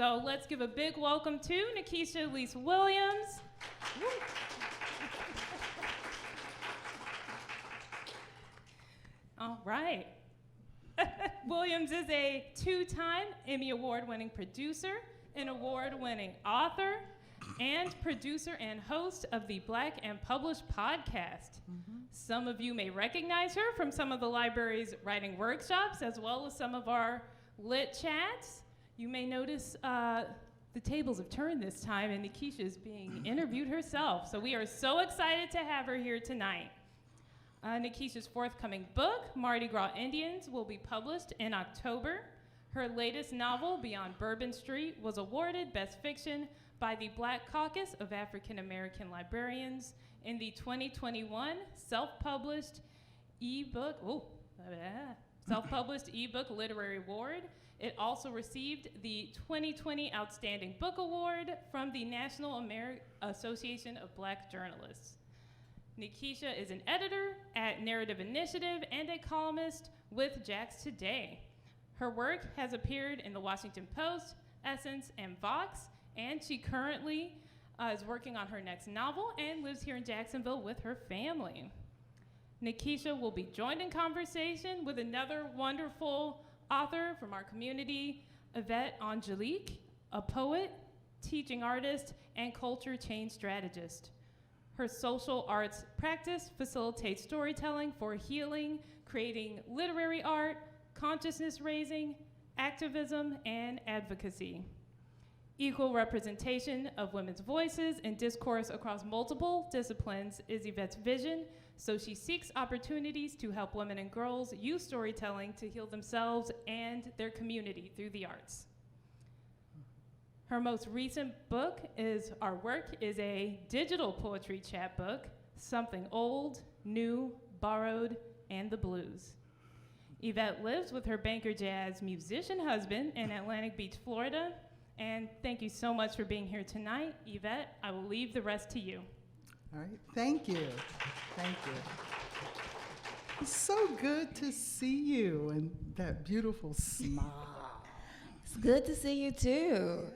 So let's give a big welcome to Nikesha Elise Williams. All right. Williams is a two-time Emmy Award-winning producer, an award-winning author, and producer and host of the Black and Published podcast. Some of you may recognize her from some of the library's writing workshops, as well as some of our lit chats. You may notice the tables have turned this time, and Nikesha is being interviewed herself. So we are so excited to have her here tonight. Nikesha's forthcoming book, Mardi Gras Indians, will be published in October. Her latest novel, Beyond Bourbon Street, was awarded Best Fiction by the Black Caucus of African American Librarians in the 2021 self-published eBook Literary Award. It also received the 2020 Outstanding Book Award from the National Association of Black Journalists. Nikesha is an editor at Narrative Initiative and a columnist with JAX Today. Her work has appeared in the Washington Post, Essence, and Vox, and she currently is working on her next novel and lives here in Jacksonville with her family. Nikesha will be joined in conversation with another wonderful author from our community, Yvette Angelique, a poet, teaching artist, and culture change strategist. Her social arts practice facilitates storytelling for healing, creating literary art, consciousness raising, activism, and advocacy. Equal representation of women's voices and discourse across multiple disciplines is Yvette's vision, so she seeks opportunities to help women and girls use storytelling to heal themselves and their community through the arts. Her most recent book is a digital poetry chapbook, Something Old, New, Borrowed, and the Blues. Yvette lives with her banker jazz musician husband in Atlantic Beach, Florida. And thank you so much for being here tonight. Yvette, I will leave the rest to you. All right, thank you. Thank you. It's so good to see you and that beautiful smile. It's good to see you too.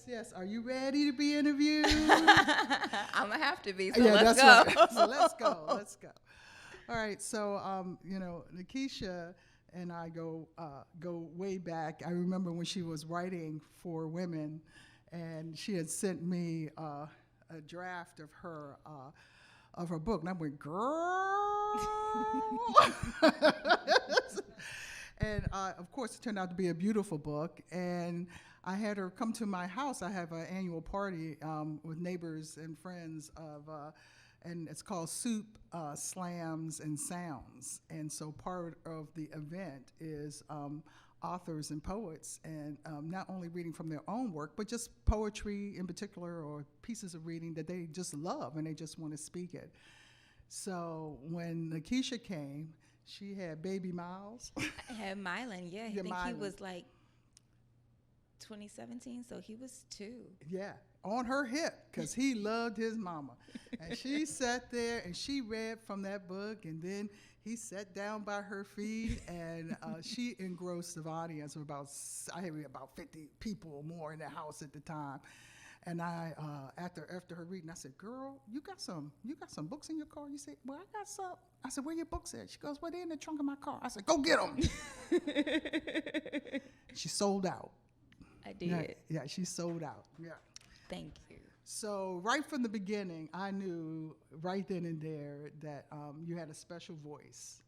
Yes. Are you ready to be interviewed? I'm gonna have to be. So yeah, let's go. Right. So let's go. All right. So Nikesha and I go way back. I remember when she was writing for women, and she had sent me a draft of her book, and I went, girl. And of course, it turned out to be a beautiful book, and I had her come to my house. I have an annual party with neighbors and friends and it's called Soup, Slams, and Sounds. And so part of the event is authors and poets, and not only reading from their own work, but just poetry in particular, or pieces of reading that they just love and they just want to speak it. So when Nikesha came, she had baby Miles. I had Mylan, yeah. I think he was like 2017, so he was 2. Yeah, on her hip, because he loved his mama. And she sat there and she read from that book, and then he sat down by her feet, and she engrossed the audience of about 50 people or more in the house at the time. And I, after her reading, I said, "Girl, you got some books in your car?" You said, "Well, I got some." I said, "Where your books at?" She goes, "Well, they're in the trunk of my car." I said, "Go get them." She sold out. I did. Yeah, she sold out. Yeah. Thank you. So right from the beginning, I knew right then and there that you had a special voice,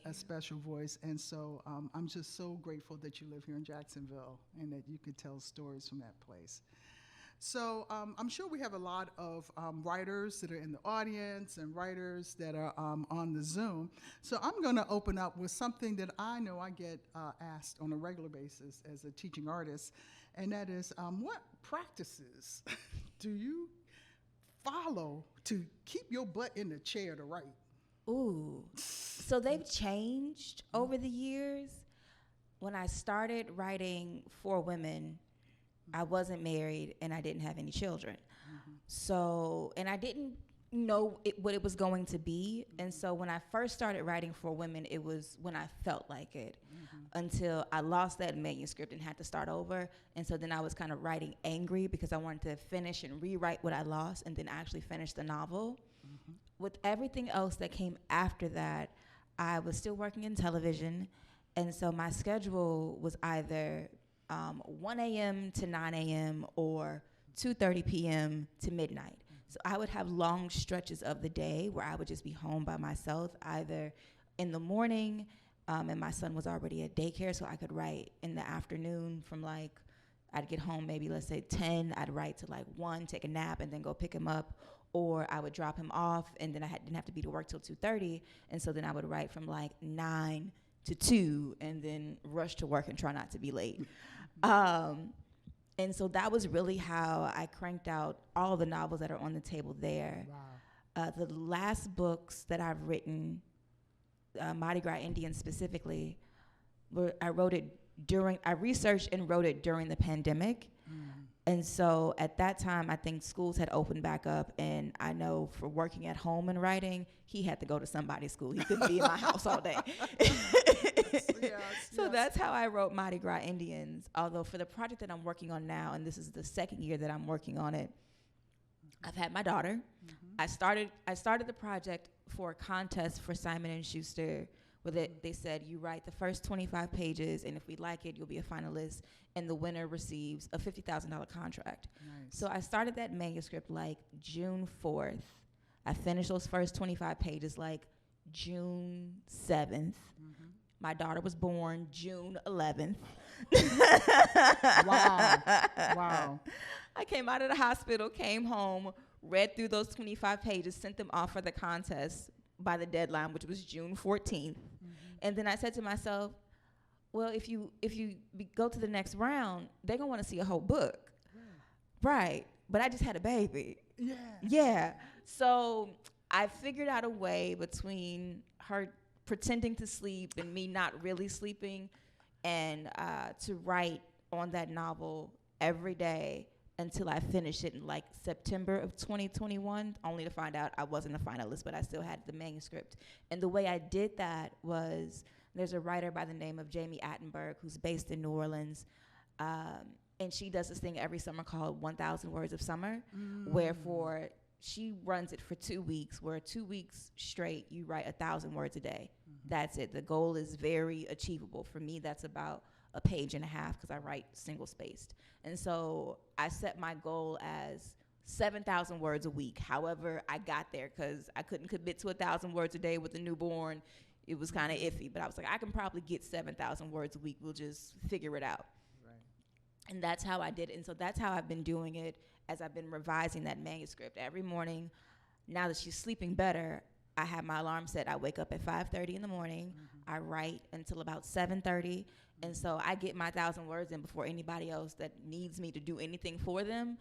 a special voice. And so I'm just so grateful that you live here in Jacksonville and that you could tell stories from that place. So I'm sure we have a lot of writers that are in the audience and writers that are on the Zoom. So I'm going to open up with something that I know I get asked on a regular basis as a teaching artist, and that is, what practices do you follow to keep your butt in the chair to write? Ooh, so they've changed over the years. When I started writing for women, I wasn't married and I didn't have any children. So, and I didn't, know what it was going to be. And so when I first started writing for women, it was when I felt like it, until I lost that manuscript and had to start over. And so then I was kind of writing angry because I wanted to finish and rewrite what I lost and then actually finish the novel. With everything else that came after that, I was still working in television. And so my schedule was either 1 a.m. to 9 a.m. or 2:30 p.m. to midnight. So I would have long stretches of the day where I would just be home by myself, either in the morning, and my son was already at daycare, so I could write in the afternoon from like, I'd get home maybe, let's say 10, I'd write to like 1, take a nap, and then go pick him up. Or I would drop him off, and then I didn't have to be to work till 2:30, and so then I would write from like 9 to 2, and then rush to work and try not to be late. And so that was really how I cranked out all the novels that are on the table there. Wow. The last books that I've written, Mardi Gras Indians specifically, I researched and wrote it during the pandemic. And so at that time, I think schools had opened back up, and I know for working at home and writing, he had to go to somebody's school. He couldn't be in my house all day. So that's how I wrote Mardi Gras Indians. Although for the project that I'm working on now, and this is the second year that I'm working on it, I've had my daughter. I started the project for a contest for Simon & Schuster, where they said you write the first 25 pages, and if we like it, you'll be a finalist, and the winner receives a $50,000 contract. Nice. So I started that manuscript like June 4th. I finished those first 25 pages like June 7th. My daughter was born June 11th. Wow. I came out of the hospital, came home, read through those 25 pages, sent them off for the contest by the deadline, which was June 14th. And then I said to myself, well, if you go to the next round, they're going to want to see a whole book. Right. But I just had a baby. Yeah. So I figured out a way between her pretending to sleep and me not really sleeping, and to write on that novel every day until I finished it in like September of 2021, only to find out I wasn't a finalist, but I still had the manuscript. And the way I did that was, there's a writer by the name of Jamie Attenberg who's based in New Orleans, and she does this thing every summer called 1,000 Words of Summer, where she runs it for 2 weeks, where 2 weeks straight you write 1,000 words a day. That's it. The goal is very achievable. For me, that's about a page and a half because I write single-spaced. And so I set my goal as 7,000 words a week. However, I got there because I couldn't commit to 1,000 words a day with a newborn. It was kind of iffy, but I was like, I can probably get 7,000 words a week. We'll just figure it out. Right. And that's how I did it. And so that's how I've been doing it as I've been revising that manuscript. Every morning, now that she's sleeping better, I have my alarm set. I wake up at 5:30 in the morning. I write until about 7:30. And so I get my 1,000 words in before anybody else that needs me to do anything for them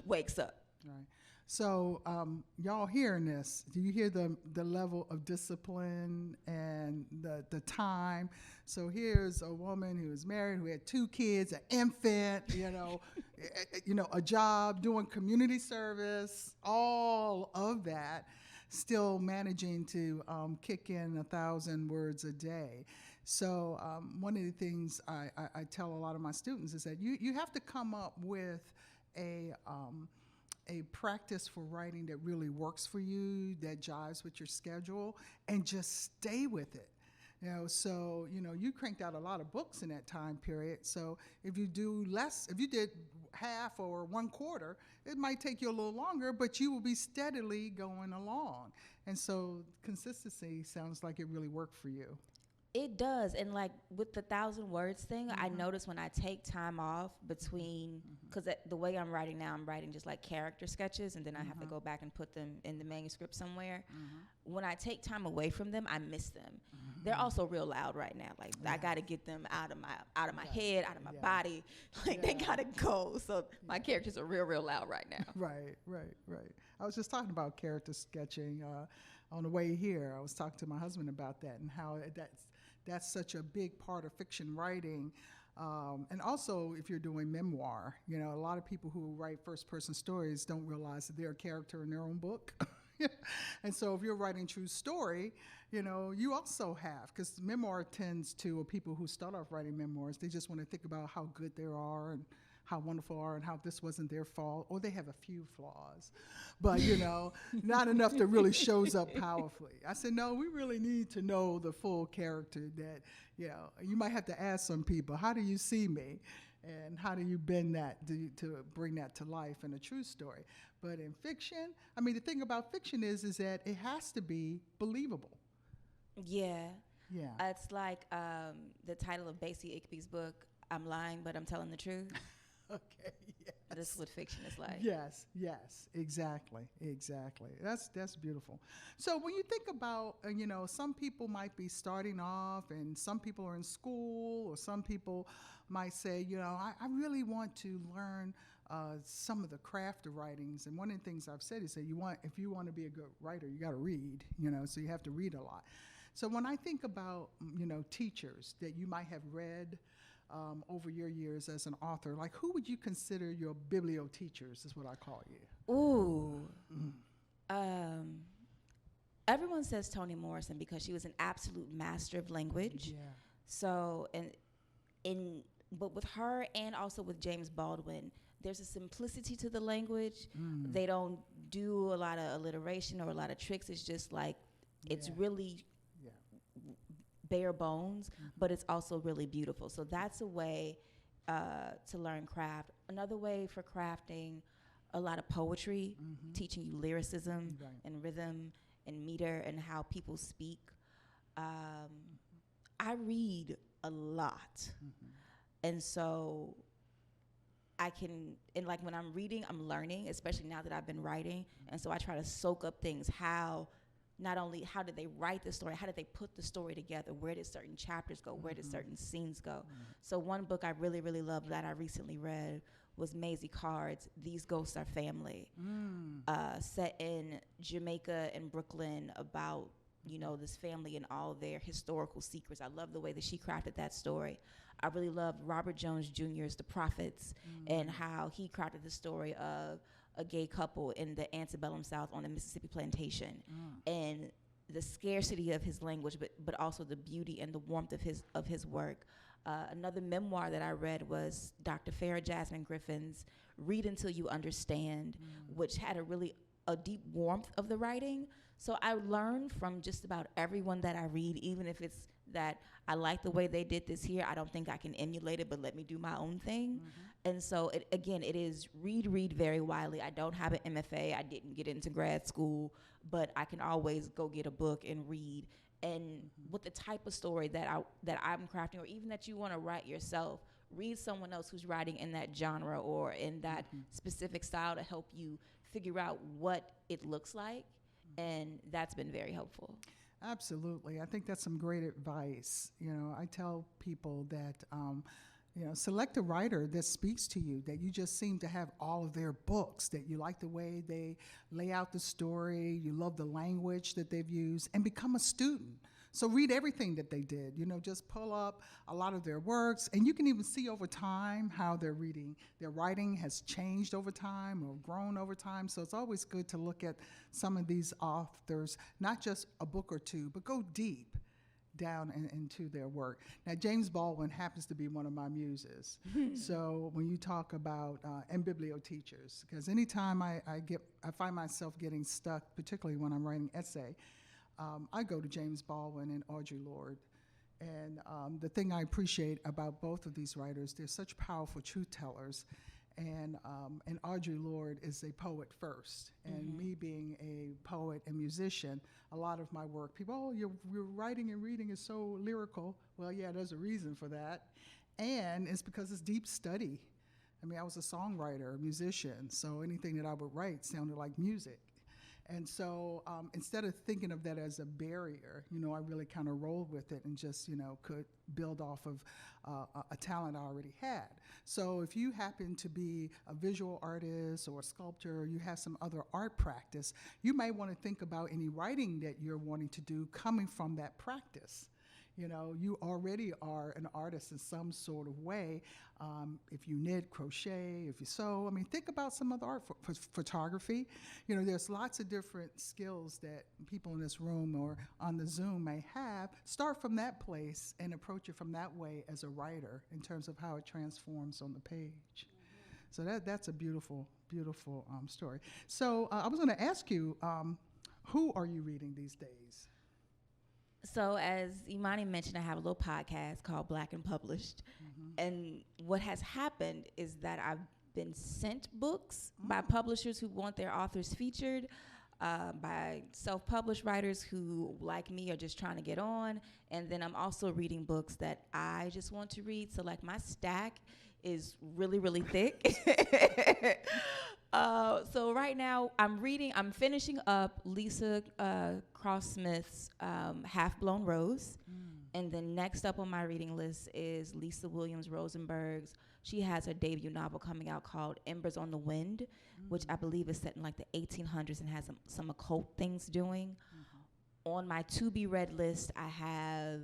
wakes up. Right. So y'all hearing this, do you hear the level of discipline and the time? So here's a woman who is married, who had 2 kids, an infant, a job, doing community service, all of that, still managing to kick in 1,000 words a day. So one of the things I tell a lot of my students is that you have to come up with a practice for writing that really works for you, that jives with your schedule, and just stay with it. So you cranked out a lot of books in that time period. So if you did half or 1/4, it might take you a little longer, but you will be steadily going along. And so consistency sounds like it really worked for you. It does. And like with the 1,000 words thing, I notice when I take time off between, because the way I'm writing now, I'm writing just like character sketches, and then I have to go back and put them in the manuscript somewhere. When I take time away from them, I miss them. They're also real loud right now. Like I got to get them out of my head, out of my body. Like they got to go. So my characters are real loud right now. Right. I was just talking about character sketching on the way here. I was talking to my husband about that and how that's such a big part of fiction writing. And also, if you're doing memoir, a lot of people who write first-person stories don't realize that they're a character in their own book. And so if you're writing true story, you also have, because memoir tends to, or people who start off writing memoirs, they just want to think about how good they are and how wonderful they are and how this wasn't their fault, or they have a few flaws, but not enough that really shows up powerfully. I said, no, we really need to know the full character that, you might have to ask some people, how do you see me? And how do you bend that to bring that to life in a true story? But in fiction, the thing about fiction is that it has to be believable. Yeah. Yeah. It's like the title of Basie Igby's book, I'm Lying, But I'm Telling the Truth. Okay, yes. This is what fiction is like. Yes, exactly. That's beautiful. So when you think about, some people might be starting off and some people are in school, or some people might say, I really want to learn some of the craft of writings. And one of the things I've said is that if you want to be a good writer, you got to read, so you have to read a lot. So when I think about, teachers that you might have read over your years as an author, like who would you consider your biblioteachers is what I call you? Ooh. Everyone says Toni Morrison because she was an absolute master of language. Yeah. So, but with her and also with James Baldwin, there's a simplicity to the language. They don't do a lot of alliteration or a lot of tricks. It's just like, it's really bare bones, but it's also really beautiful. So that's a way to learn craft. Another way for crafting, a lot of poetry, teaching you lyricism and rhythm and meter and how people speak. I read a lot. And so and like when I'm reading, I'm learning, especially now that I've been writing. And so I try to soak up things, not only how did they write the story, how did they put the story together? Where did certain chapters go? Where did certain scenes go? So one book I really, really loved that I recently read was Maisie Card's These Ghosts Are Family, set in Jamaica and Brooklyn about, this family and all their historical secrets. I love the way that she crafted that story. I really loved Robert Jones Jr.'s The Prophets and how he crafted the story of a gay couple in the antebellum South on the Mississippi plantation, and the scarcity of his language, but also the beauty and the warmth of his work. Another memoir that I read was Dr. Farah Jasmine Griffin's Read Until You Understand, which had a deep warmth of the writing. So I learned from just about everyone that I read, even if it's that I like the way they did this here, I don't think I can emulate it, but let me do my own thing. And so, it is read very widely. I don't have an MFA. I didn't get into grad school, but I can always go get a book and read. And with the type of story that I'm crafting, or even that you want to write yourself, read someone else who's writing in that genre or in that specific style to help you figure out what it looks like. And that's been very helpful. Absolutely. I think that's some great advice. I tell people that, select a writer that speaks to you, that you just seem to have all of their books, that you like the way they lay out the story, you love the language that they've used, and become a student. So read everything that they did, just pull up a lot of their works, and you can even see over time how their writing has changed over time or grown over time. So it's always good to look at some of these authors, not just a book or two, but go deep down into their work. Now, James Baldwin happens to be one of my muses. So when you talk about, and biblioteachers, because anytime I find myself getting stuck, particularly when I'm writing essay, I go to James Baldwin and Audre Lorde. And the thing I appreciate about both of these writers, they're such powerful truth tellers. And Audre Lorde is a poet first. And me being a poet and musician, a lot of my work, people, your writing and reading is so lyrical. Well, yeah, there's a reason for that. And it's because it's deep study. I was a songwriter, a musician, so anything that I would write sounded like music. And so instead of thinking of that as a barrier, I really kind of rolled with it and just, could build off of a talent I already had. So if you happen to be a visual artist or a sculptor, or you have some other art practice, you may want to think about any writing that you're wanting to do coming from that practice. You know, you already are an artist in some sort of way. If you knit, crochet, if you sew, I mean, think about some other art, photography. You know, there's lots of different skills that people in this room or on the Zoom may have. Start from that place and approach it from that way as a writer in terms of how it transforms on the page. So that's a beautiful, beautiful story. So I was going to ask you, who are you reading these days? So as Imani mentioned, I have a little podcast called Black and Published. And what has happened is that I've been sent books by publishers who want their authors featured, by self-published writers who, like me, are just trying to get on. And then I'm also reading books that I just want to read. So like my stack is really, really thick. So right now I'm finishing up Lisa Cross-Smith's Half Blown Rose. And then next up on my reading list is Lisa Williams Rosenberg's. She has her debut novel coming out called Embers on the Wind, which I believe is set in like the 1800s and has some occult things doing. On my to-be-read list, I have,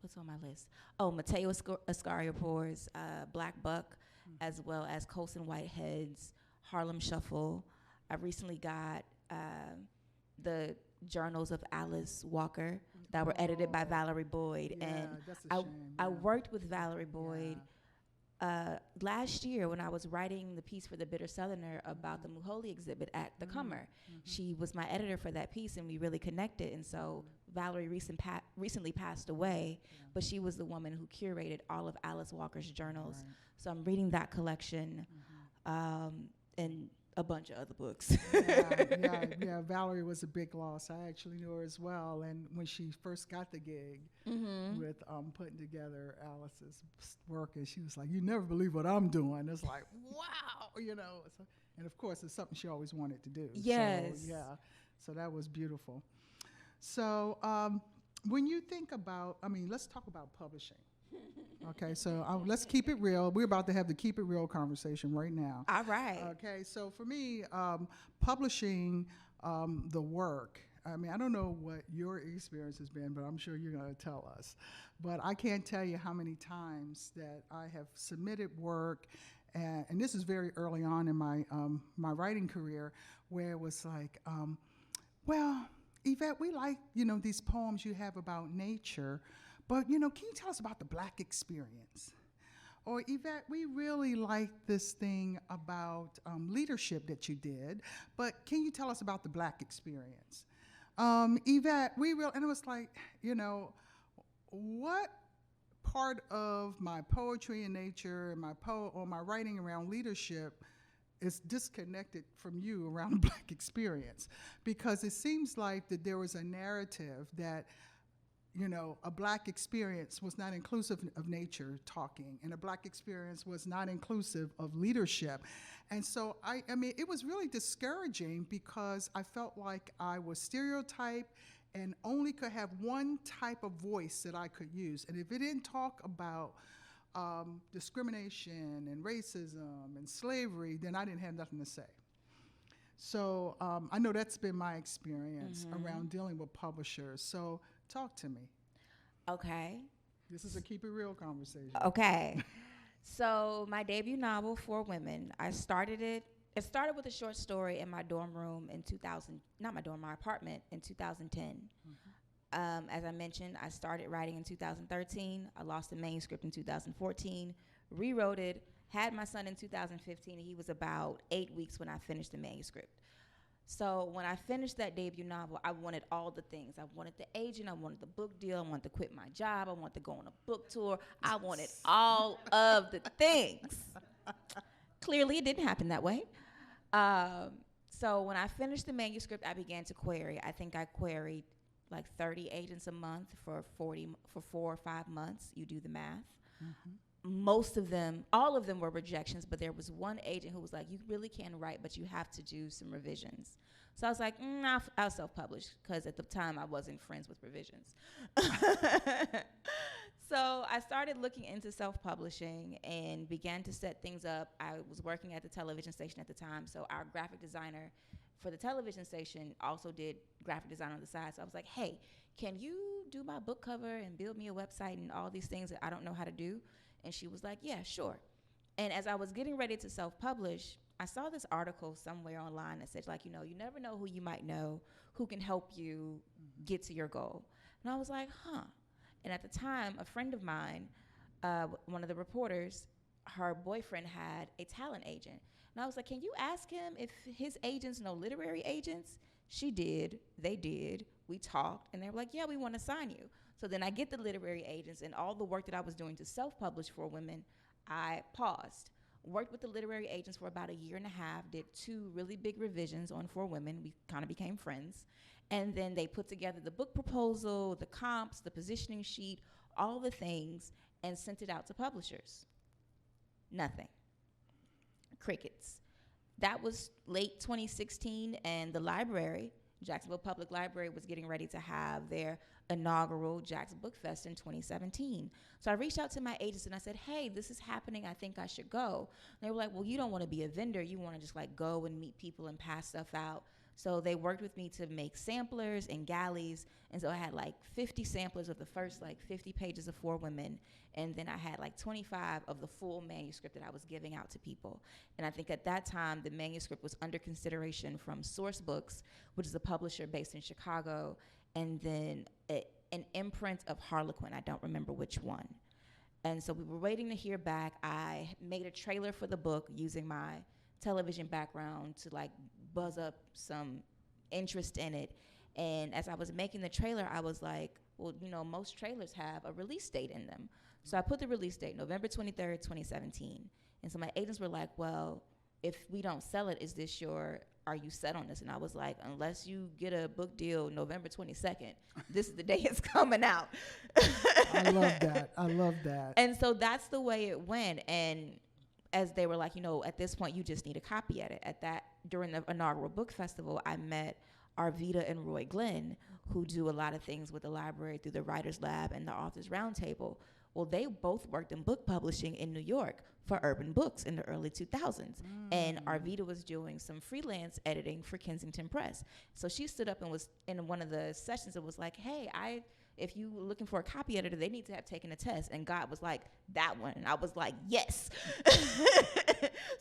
what's on my list? Oh, Mateo Escariapor's Black Buck, as well as Colson Whitehead's Harlem Shuffle. I recently got the journals of Alice Walker that were edited by Valerie Boyd. Yeah, and that's a shame, I worked with Valerie Boyd last year when I was writing the piece for the Bitter Southerner about the Muholi exhibit at the Comer. She was my editor for that piece, and we really connected. And so Valerie recently passed away, but she was the woman who curated all of Alice Walker's journals. So I'm reading that collection and a bunch of other books. Yeah. Valerie was a big loss. I actually knew her as well. And when she first got the gig with putting together Alice's work, and she was like, "You never believe what I'm doing." It's like, wow, you know. So, and of course, it's something she always wanted to do. Yes. So, yeah. So that was beautiful. So when you think about, I mean, let's talk about publishing. Okay, so let's keep it real. We're about to have the keep it real conversation right now. All right. Okay, so for me, publishing the work, I mean, I don't know what your experience has been, but I'm sure you're going to tell us. But I can't tell you how many times that I have submitted work, and this is very early on in my my writing career, where it was like, well, Yvette, we like, you know, these poems you have about nature, but, you know, can you tell us about the Black experience? Or, Yvette, we really like this thing about leadership that you did, but can you tell us about the Black experience? Yvette, and it was like, you know, what part of my poetry in nature and my writing around leadership is disconnected from you around the Black experience? Because it seems like that there was a narrative that, you know, a Black experience was not inclusive of nature talking, and a Black experience was not inclusive of leadership. And so, I mean, it was really discouraging because I felt like I was stereotyped and only could have one type of voice that I could use. And if it didn't talk about discrimination and racism and slavery, then I didn't have nothing to say. So I know that's been my experience around dealing with publishers. So talk to me. Okay. This is a keep it real conversation. Okay. So my debut novel, For Women, it started with a short story in my dorm room in 2000, not my dorm, my apartment in 2010. As I mentioned, I started writing in 2013. I lost the manuscript in 2014, rewrote it, had my son in 2015, and he was about 8 weeks when I finished the manuscript. So when I finished that debut novel, I wanted all the things. I wanted the agent, I wanted the book deal, I wanted to quit my job, I wanted to go on a book tour. I wanted all of the things. Clearly, it didn't happen that way. So when I finished the manuscript, I began to query. I think I queried like 30 agents a month for 4 or 5 months. You do the math. Most of them, all of them were rejections, but there was one agent who was like, "You really can write, but you have to do some revisions." So I was like, I'll self-publish, because at the time I wasn't friends with revisions. So I started looking into self-publishing and began to set things up. I was working at the television station at the time, so our graphic designer for the television station also did graphic design on the side. So I was like, "Hey, can you do my book cover and build me a website and all these things that I don't know how to do? And she was like, yeah, sure. And as I was getting ready to self-publish, I saw this article somewhere online that said, like, you never know who you might know who can help you get to your goal. And I was like, huh. And at the time, a friend of mine, one of the reporters, her boyfriend had a talent agent. And I was like, can you ask him if his agents know literary agents? She did. They did. We talked. And they were like, yeah, we want to sign you. So then I get the literary agents, and all the work that I was doing to self-publish for women, I paused. Worked with the literary agents for about a year and a half, did 2 really big revisions on For Women. We kind of became friends. And then they put together the book proposal, the comps, the positioning sheet, all the things, and sent it out to publishers. Nothing. Crickets. That was late 2016, and the library, Jacksonville Public Library, was getting ready to have their inaugural JAX Book Fest in 2017. So I reached out to my agents and I said, hey, this is happening. I think I should go. And they were like, well, you don't want to be a vendor. You want to just like go and meet people and pass stuff out. So they worked with me to make samplers and galleys. And so I had like 50 samplers of the first like 50 pages of For Women. And then I had like 25 of the full manuscript that I was giving out to people. And I think at that time, the manuscript was under consideration from Source Books, which is a publisher based in Chicago, and then an imprint of Harlequin. I don't remember which one. And so we were waiting to hear back. I made a trailer for the book using my television background to like buzz up some interest in it. And as I was making the trailer, I was like, well, most trailers have a release date in them. So I put the release date, November 23rd, 2017. And so my agents were like, well, if we don't sell it, are you set on this? And I was like, unless you get a book deal November 22nd, this is the day it's coming out. I love that. I love that. And so that's the way it went. And as they were like, at this point, you just need a copy edit. During the inaugural book festival, I met Arvita and Roy Glenn, who do a lot of things with the library through the Writers Lab and the Authors Roundtable. Well, they both worked in book publishing in New York for Urban Books in the early 2000s. And Arvita was doing some freelance editing for Kensington Press. So she stood up and was in one of the sessions and was like, hey, if you were looking for a copy editor, they need to have taken a test. And God was like, that one. And I was like, yes.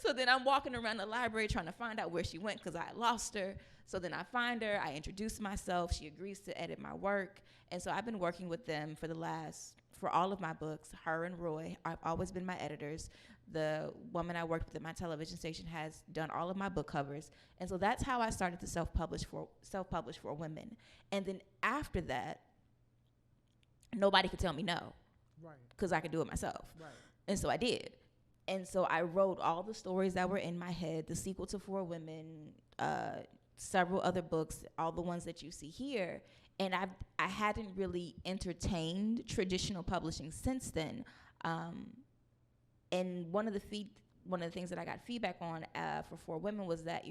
So then I'm walking around the library trying to find out where she went because I had lost her. So then I find her, I introduce myself, she agrees to edit my work. And so I've been working with them for all of my books. Her and Roy, I've always been my editors. The woman I worked with at my television station has done all of my book covers. And so that's how I started to self-publish for women. And then after that, nobody could tell me no. Right. Because I could do it myself. Right. And so I did. And so I wrote all the stories that were in my head, the sequel to For Women, several other books, all the ones that you see here. And I hadn't really entertained traditional publishing since then. And one of the things that I got feedback on for For Women was that,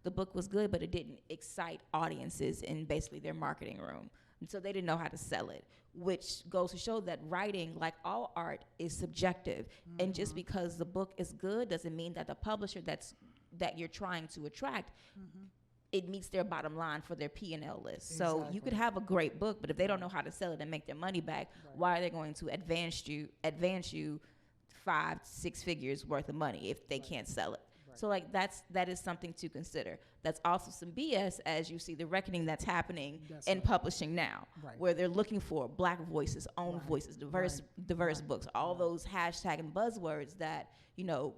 the book was good, but it didn't excite audiences in basically their marketing room. And so they didn't know how to sell it, which goes to show that writing, like all art, is subjective. Mm-hmm. And just because the book is good doesn't mean that the publisher that you're trying to attract, it meets their bottom line for their P&L list. Exactly. So you could have a great book, but if they don't know how to sell it and make their money back, why are they going to advance you 5-6 figures worth of money if they can't sell it? So like that is something to consider. That's also some BS as you see the reckoning that's happening in publishing now, where they're looking for Black voices, own voices, diverse books, all those hashtag and buzzwords that,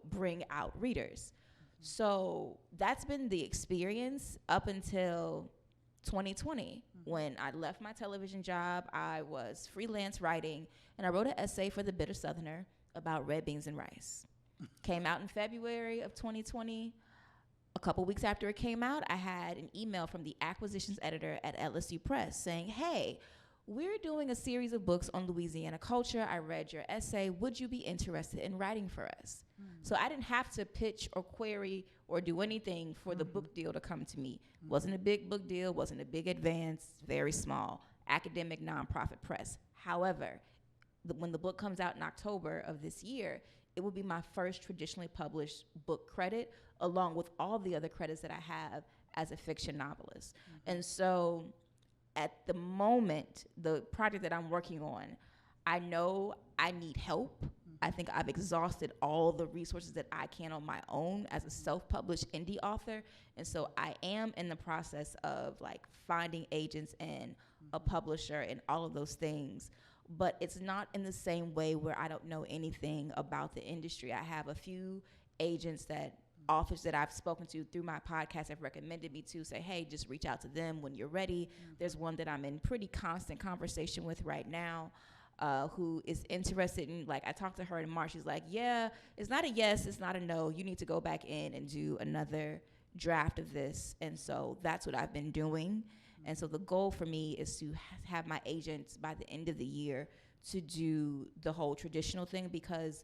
bring out readers. So that's been the experience up until 2020 when I left my television job. I was freelance writing, and I wrote an essay for The Bitter Southerner about red beans and rice. Came out in February of 2020. A couple weeks after it came out, I had an email from the acquisitions editor at LSU Press saying, hey, we're doing a series of books on Louisiana culture. I read your essay. Would you be interested in writing for us? So I didn't have to pitch or query or do anything for the book deal to come to me. Wasn't a big book deal, wasn't a big advance, very small, academic nonprofit press. However, when the book comes out in October of this year, it will be my first traditionally published book credit, along with all the other credits that I have as a fiction novelist. And so at the moment, the project that I'm working on, I know I need help. I think I've exhausted all the resources that I can on my own as a self-published indie author. And so I am in the process of like finding agents and a publisher and all of those things. But it's not in the same way where I don't know anything about the industry. I have a few agents that authors that I've spoken to through my podcast have recommended me to, say, hey, just reach out to them when you're ready. There's one that I'm in pretty constant conversation with right now, who is interested in, like, I talked to her in March. She's like, yeah, it's not a yes, it's not a no. You need to go back in and do another draft of this. And so that's what I've been doing. And so the goal for me is to have my agents by the end of the year to do the whole traditional thing, because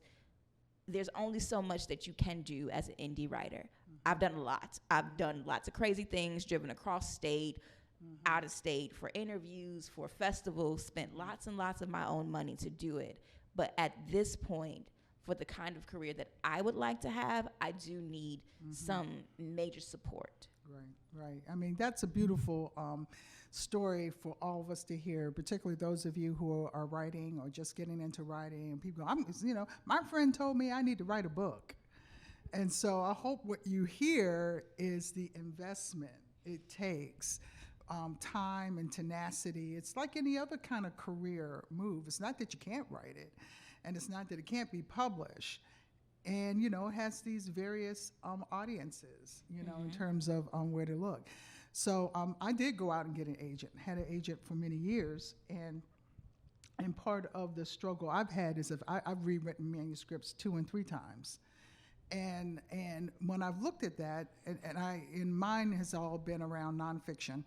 there's only so much that you can do as an indie writer. I've done a lot. I've done lots of crazy things, driven across state, out of state for interviews, for festivals, spent lots and lots of my own money to do it. But at this point, for the kind of career that I would like to have, I do need some major support. Right. I mean, that's a beautiful story for all of us to hear, particularly those of you who are writing or just getting into writing. And people go, my friend told me I need to write a book. And so I hope what you hear is the investment it takes, time and tenacity. It's like any other kind of career move. It's not that you can't write it, and it's not that it can't be published. And, it has these various audiences, in terms of where to look. So I did go out and get an agent, had an agent for many years. And part of the struggle I've had is I've rewritten manuscripts 2 and 3 times. And when I've looked at that, and mine has all been around nonfiction.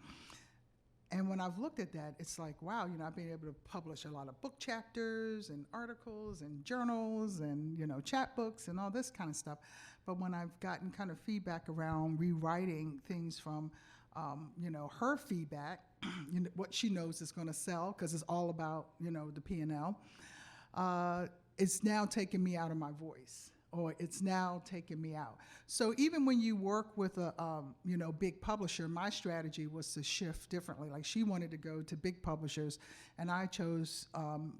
And when I've looked at that, it's like, wow, I've been able to publish a lot of book chapters and articles and journals and, chapbooks and all this kind of stuff. But when I've gotten kind of feedback around rewriting things from, her feedback, what she knows is going to sell, because it's all about, the P&L, it's now taking me out of my voice. Or it's now taking me out. So even when you work with a big publisher, my strategy was to shift differently. Like, she wanted to go to big publishers, and I chose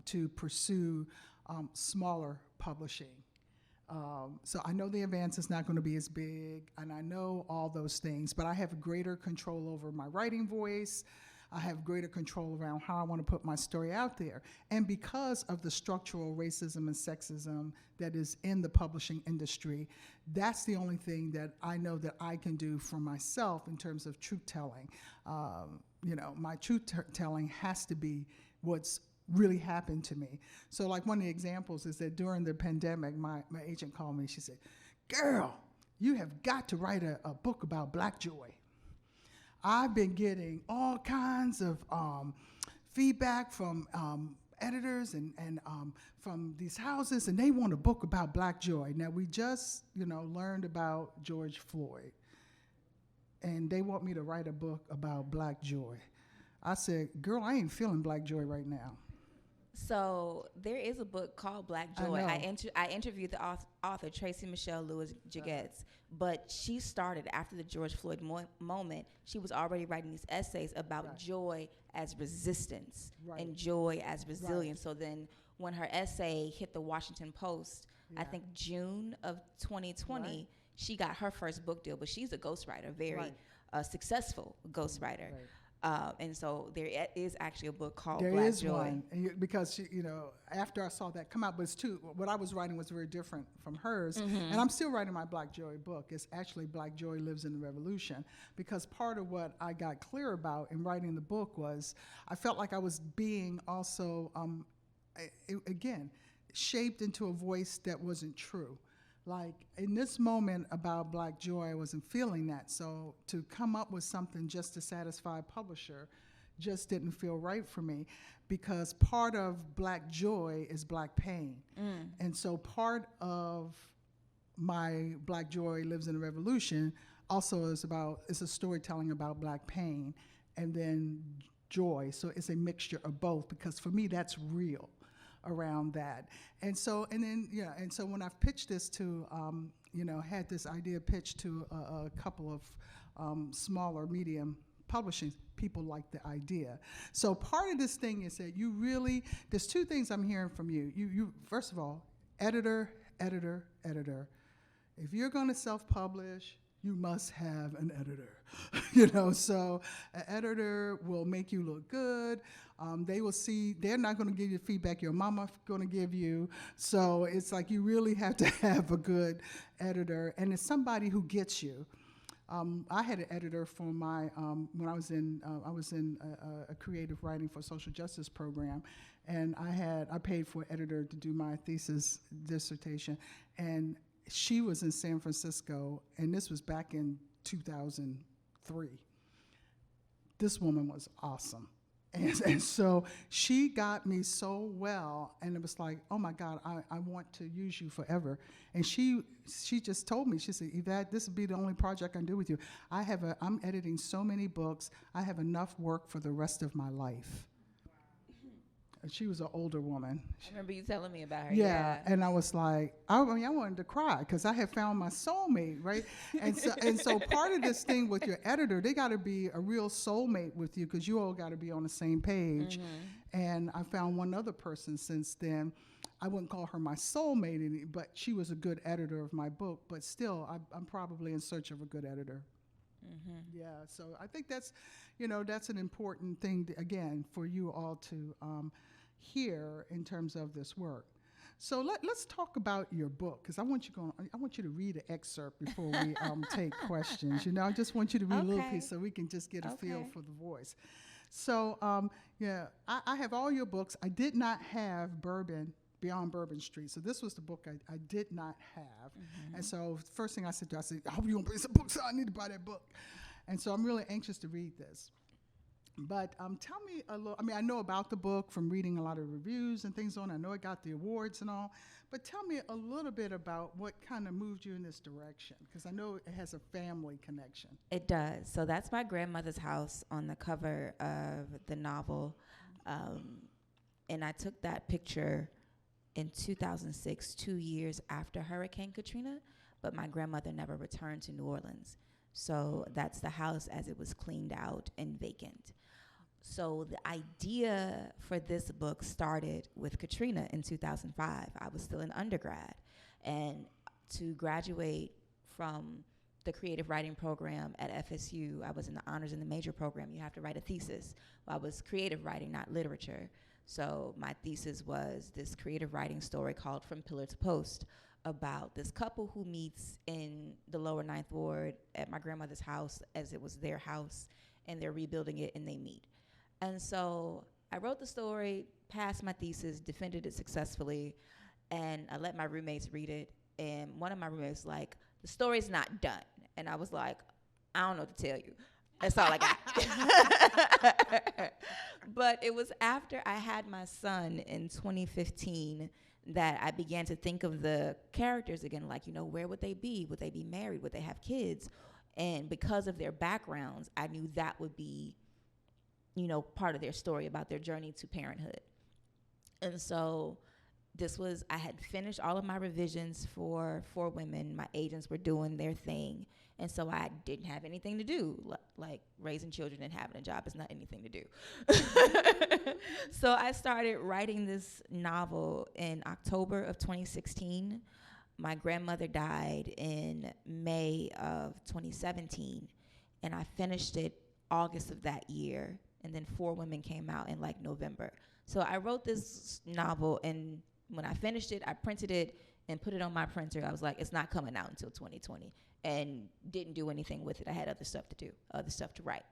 to pursue smaller publishing. So I know the advance is not going to be as big, and I know all those things, but I have greater control over my writing voice. I have greater control around how I want to put my story out there. And because of the structural racism and sexism that is in the publishing industry, that's the only thing that I know that I can do for myself in terms of truth-telling. My truth-telling has to be what's really happened to me. So like one of the examples is that during the pandemic, my agent called me. She said, girl, you have got to write a book about Black joy. I've been getting all kinds of feedback from editors and from these houses, and they want a book about Black joy. Now, we just, learned about George Floyd, and they want me to write a book about Black joy. I said, girl, I ain't feeling Black joy right now. So there is a book called Black Joy. I interviewed the author, Tracy Michelle Lewis-Jagetz, but she started after the George Floyd moment. She was already writing these essays about joy as resistance and joy as resilience. So then when her essay hit the Washington Post, I think June of 2020, she got her first book deal, but she's a ghostwriter, very successful ghostwriter. And so there is actually a book called Black Joy. There is one, because after I saw that come out, but it's two. What I was writing was very different from hers, and I'm still writing my Black Joy book. It's actually Black Joy Lives in the Revolution, because part of what I got clear about in writing the book was I felt like I was being also, again, shaped into a voice that wasn't true. Like, in this moment about Black joy, I wasn't feeling that. So to come up with something just to satisfy a publisher just didn't feel right for me, because part of Black joy is Black pain. And so part of my Black Joy Lives in the Revolution also is a storytelling about Black pain and then joy. So it's a mixture of both, because for me, that's real around that. And so when I've pitched this to, had this idea pitched to a couple of smaller, medium publishing, people like the idea. So part of this thing is that you really, there's two things I'm hearing from you. You first of all, editor, editor, editor. If you're going to self-publish, you must have an editor. So an editor will make you look good. They will see, they're not going to give you feedback your mama's going to give you. So it's like you really have to have a good editor, and it's somebody who gets you. I had an editor for my, when I was in a creative writing for social justice program, and I paid for an editor to do my thesis dissertation, and she was in San Francisco, and this was back in 2003. This woman was awesome. And so she got me so well, and it was like, oh my God, I want to use you forever. And she just told me, she said, Yvette, this will be the only project I can do with you. I'm editing so many books, I have enough work for the rest of my life. And she was an older woman. I remember you telling me about her. Yeah, and I was like, I wanted to cry because I had found my soulmate, right? And so part of this thing with your editor, they got to be a real soulmate with you because you all got to be on the same page. Mm-hmm. And I found one other person since then. I wouldn't call her my soulmate, but she was a good editor of my book. But still, I'm probably in search of a good editor. Mm-hmm. Yeah, so I think that's an important thing, again, for you all to hear in terms of this work. So let's talk about your book, because I want you to read an excerpt before we take questions. I just want you to read a little piece so we can just get a feel for the voice. So I have all your books. I did not have Beyond Bourbon Street. So this was the book I did not have. Mm-hmm. And so the first thing I said, I hope you don't bring some books out. I need to buy that book. And so I'm really anxious to read this. But tell me a little, I know about the book from reading a lot of reviews and things on. I know it got the awards and all. But tell me a little bit about what kind of moved you in this direction, because I know it has a family connection. It does. So that's my grandmother's house on the cover of the novel. And I took that picture in 2006, 2 years after Hurricane Katrina, but my grandmother never returned to New Orleans. So that's the house as it was cleaned out and vacant. So the idea for this book started with Katrina in 2005. I was still an undergrad. And to graduate from the creative writing program at FSU, I was in the honors in the major program. You have to write a thesis. Well, I was creative writing, not literature. So my thesis was this creative writing story called From Pillar to Post, about this couple who meets in the lower 9th Ward at my grandmother's house, as it was their house, and they're rebuilding it, and they meet. And so I wrote the story, passed my thesis, defended it successfully, and I let my roommates read it. And one of my roommates was like, the story's not done. And I was like, I don't know what to tell you. That's all I got. But it was after I had my son in 2015 that I began to think of the characters again, like, where would they be? Would they be married? Would they have kids? And because of their backgrounds, I knew that would be, part of their story about their journey to parenthood. And so I had finished all of my revisions for Women. My agents were doing their thing. And so I didn't have anything to do. Like raising children and having a job is not anything to do. So I started writing this novel in October of 2016. My grandmother died in May of 2017. And I finished it August of that year. And then For Women came out in November. So I wrote this novel, and when I finished it, I printed it and put it on my printer. I was like, it's not coming out until 2020, and didn't do anything with it. I had other stuff to do, other stuff to write.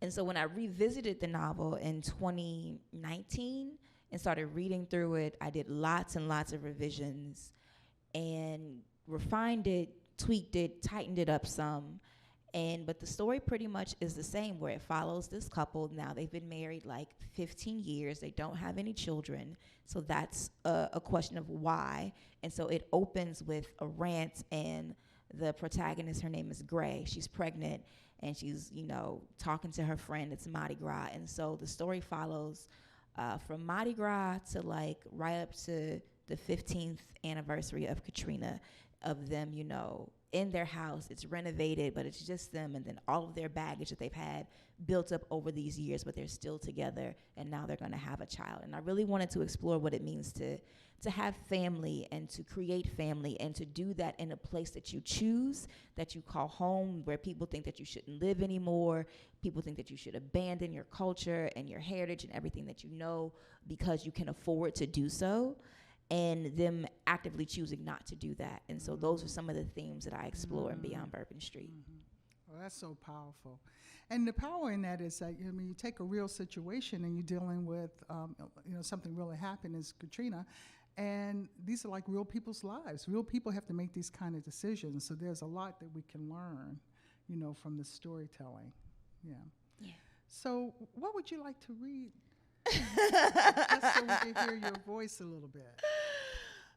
And so when I revisited the novel in 2019 and started reading through it, I did lots and lots of revisions and refined it, tweaked it, tightened it up some. But the story pretty much is the same, where it follows this couple. Now they've been married 15 years. They don't have any children. So that's a question of why. And so it opens with a rant, and the protagonist, her name is Gray. She's pregnant, and she's, talking to her friend. It's Mardi Gras. And so the story follows from Mardi Gras to right up to the 15th anniversary of Katrina, of them, in their house. It's renovated, but it's just them, and then all of their baggage that they've had built up over these years, but they're still together, and now they're going to have a child. And I really wanted to explore what it means to have family and to create family and to do that in a place that you choose, that you call home, where people think that you shouldn't live anymore. People think that you should abandon your culture and your heritage and everything that you know because you can afford to do so, and them actively choosing not to do that. And so those are some of the themes that I explore in Beyond Bourbon Street. Well, that's so powerful. And the power in that is that, I mean, you take a real situation and you're dealing with, something really happened as Katrina, and these are like real people's lives. Real people have to make these kind of decisions. So there's a lot that we can learn, from the storytelling. Yeah. So what would you like to read? Just so we can hear your voice a little bit.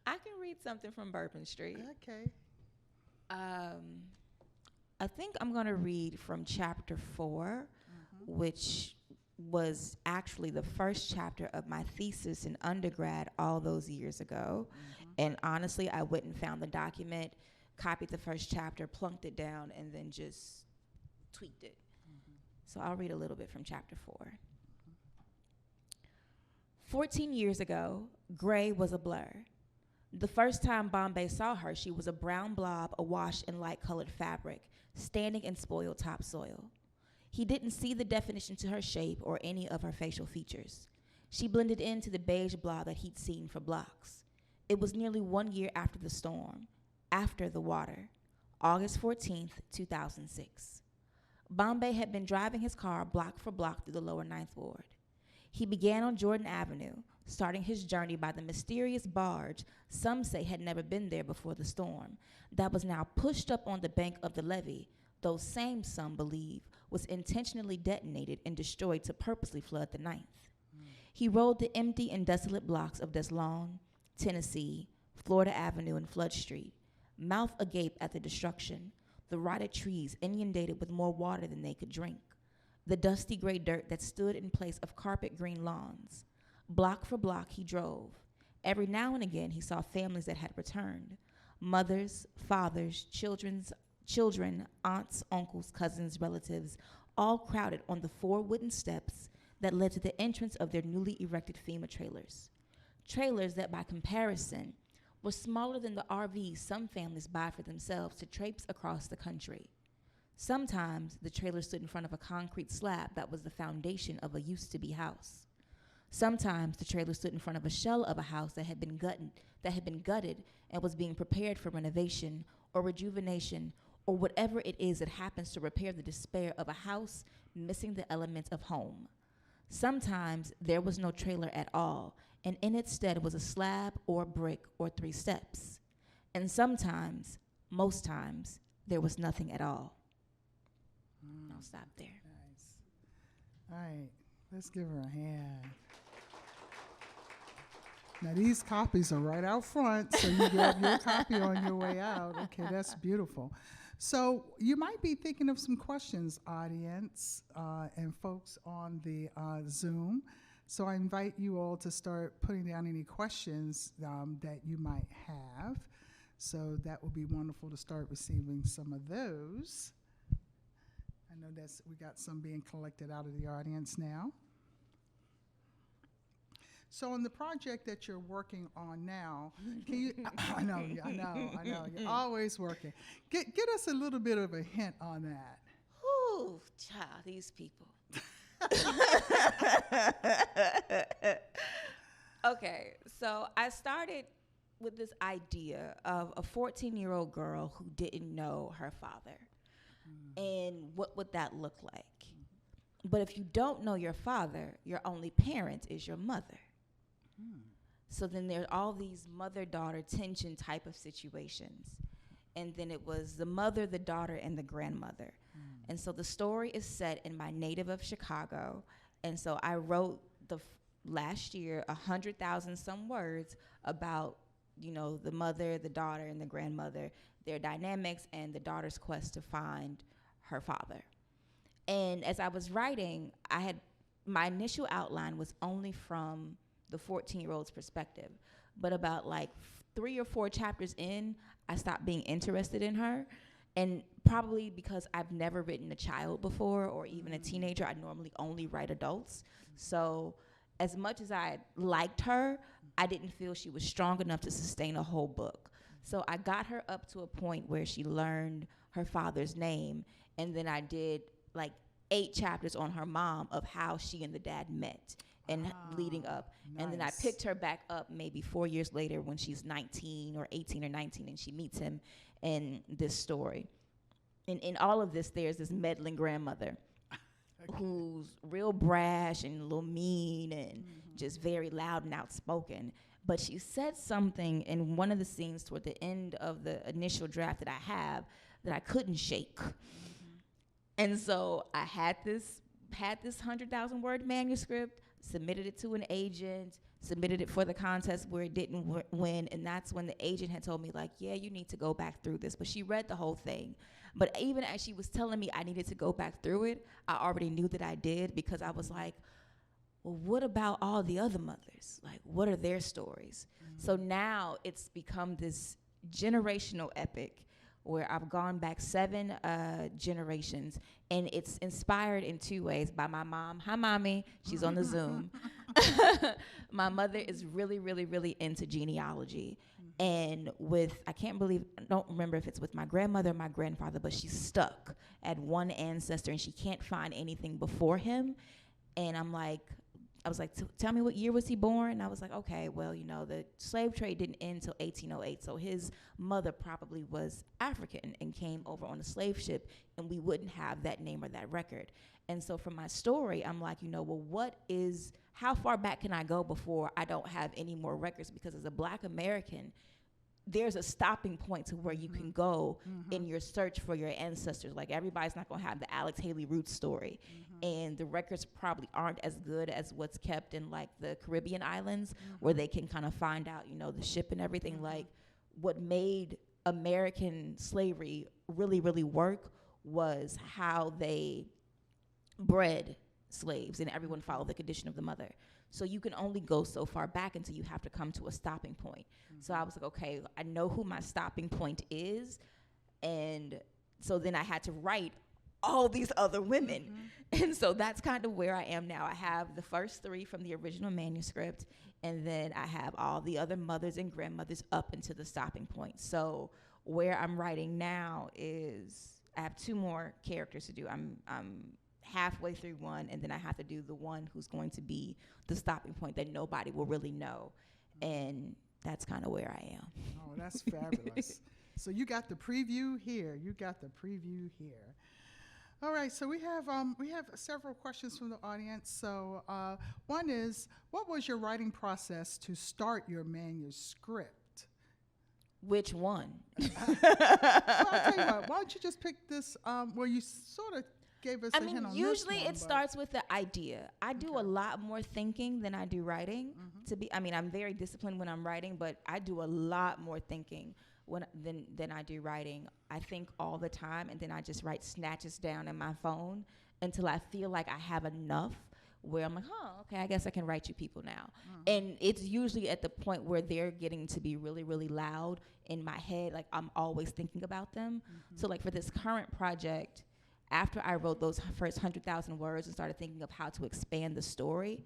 I can read something from Bourbon Street. Okay. I think I'm going to read from chapter 4, which was actually the first chapter of my thesis in undergrad all those years ago. And honestly, I went and found the document, copied the first chapter, plunked it down, and then just tweaked it. So I'll read a little bit from chapter 4. 14 years ago, gray was a blur. The first time Bombay saw her, she was a brown blob awash in light-colored fabric, standing in spoiled topsoil. He didn't see the definition to her shape or any of her facial features. She blended into the beige blob that he'd seen for blocks. It was nearly 1 year after the storm, after the water, August 14th, 2006. Bombay had been driving his car block for block through the lower Ninth Ward. He began on Jordan Avenue, starting his journey by the mysterious barge some say had never been there before the storm, that was now pushed up on the bank of the levee, those same some believe was intentionally detonated and destroyed to purposely flood the Ninth. He rode the empty and desolate blocks of Des Lawn, Tennessee, Florida Avenue, and Flood Street, mouth agape at the destruction, the rotted trees inundated with more water than they could drink, the dusty gray dirt that stood in place of carpet green lawns. Block for block he drove. Every now and again he saw families that had returned, mothers, fathers, children, aunts, uncles, cousins, relatives, all crowded on the 4 wooden steps that led to the entrance of their newly erected FEMA trailers. Trailers that, by comparison, were smaller than the RVs some families buy for themselves to traipse across the country. Sometimes the trailer stood in front of a concrete slab that was the foundation of a used-to-be house. Sometimes the trailer stood in front of a shell of a house that had been gutted and was being prepared for renovation or rejuvenation or whatever it is that happens to repair the despair of a house missing the elements of home. Sometimes there was no trailer at all, and in its stead was a slab or brick or 3 steps. And sometimes, most times, there was nothing at all. I'll stop there. Nice. All right, let's give her a hand. Now these copies are right out front, so you grab your copy on your way out. Okay, that's beautiful. So you might be thinking of some questions, audience, and folks on the Zoom. So I invite you all to start putting down any questions that you might have. So that would be wonderful to start receiving some of those. I know we got some being collected out of the audience now. So on the project that you're working on now, can you, I know, you're always working. Get us a little bit of a hint on that. Ooh, child, these people. Okay, so I started with this idea of a 14-year-old girl who didn't know her father. And what would that look like? But if you don't know your father, your only parent is your mother. So then there are all these mother-daughter tension type of situations. And then it was the mother, the daughter, and the grandmother. And so the story is set in my native of Chicago. And so I wrote last year 100,000 some words about, the mother, the daughter, and the grandmother, their dynamics, and the daughter's quest to find her father. And as I was writing, my initial outline was only from the 14-year-old's perspective, but about 3 or 4 chapters in, I stopped being interested in her. And probably because I've never written a child before or even a teenager. I normally only write adults. So as much as I liked her, I didn't feel she was strong enough to sustain a whole book. So I got her up to a point where she learned her father's name, and then I did like 8 chapters on her mom of how she and the dad met and leading up. Nice. And then I picked her back up maybe 4 years later when she's 19 or 18 or 19, and she meets him in this story. And in all of this, there's this meddling grandmother who's real brash and a little mean and just very loud and outspoken. But she said something in one of the scenes toward the end of the initial draft that I have that I couldn't shake. And so I had this 100,000-word manuscript, submitted it to an agent, submitted it for the contest where it didn't win, and that's when the agent had told me, like, yeah, you need to go back through this. But she read the whole thing. But even as she was telling me I needed to go back through it, I already knew that I did, because I was like, well, what about all the other mothers? Like, what are their stories? So now it's become this generational epic where I've gone back 7 generations, and it's inspired in 2 ways by my mom. Hi, Mommy. She's on the Zoom. My mother is really, really, really into genealogy. And I don't remember if it's with my grandmother or my grandfather, but she's stuck at one ancestor, and she can't find anything before him. And I was like, tell me what year was he born? And I was like, okay, well, the slave trade didn't end until 1808. So his mother probably was African and came over on a slave ship, and we wouldn't have that name or that record. And so from my story, I'm like, well, how far back can I go before I don't have any more records? Because as a Black American, there's a stopping point to where you can go in your search for your ancestors. Like, everybody's not gonna have the Alex Haley Roots story. And the records probably aren't as good as what's kept in like the Caribbean islands, where they can kind of find out, the ship and everything. Like, what made American slavery really, really work was how they bred slaves, and everyone followed the condition of the mother. So you can only go so far back until you have to come to a stopping point. So I was like, okay, I know who my stopping point is. And so then I had to write all these other women. And so that's kind of where I am now. I have the first 3 from the original manuscript, and then I have all the other mothers and grandmothers up into the stopping point. So where I'm writing now is I have 2 more characters to do. I'm halfway through one, and then I have to do the one who's going to be the stopping point that nobody will really know. And that's kind of where I am. Oh, that's fabulous. So you got the preview here. All right, so we have several questions from the audience. So one is, what was your writing process to start your manuscript? Which one? Well, I'll tell you what, why don't you just pick this, well, you sort of gave us a hint on usually this one, it starts with the idea. I do a lot more thinking than I do writing. I'm very disciplined when I'm writing, but I do a lot more thinking than I do writing. I think all the time, and then I just write snatches down in my phone until I feel like I have enough where I'm like, okay, I guess I can write you people now. And it's usually at the point where they're getting to be really, really loud in my head. Like, I'm always thinking about them. So like for this current project, after I wrote those first 100,000 words and started thinking of how to expand the story,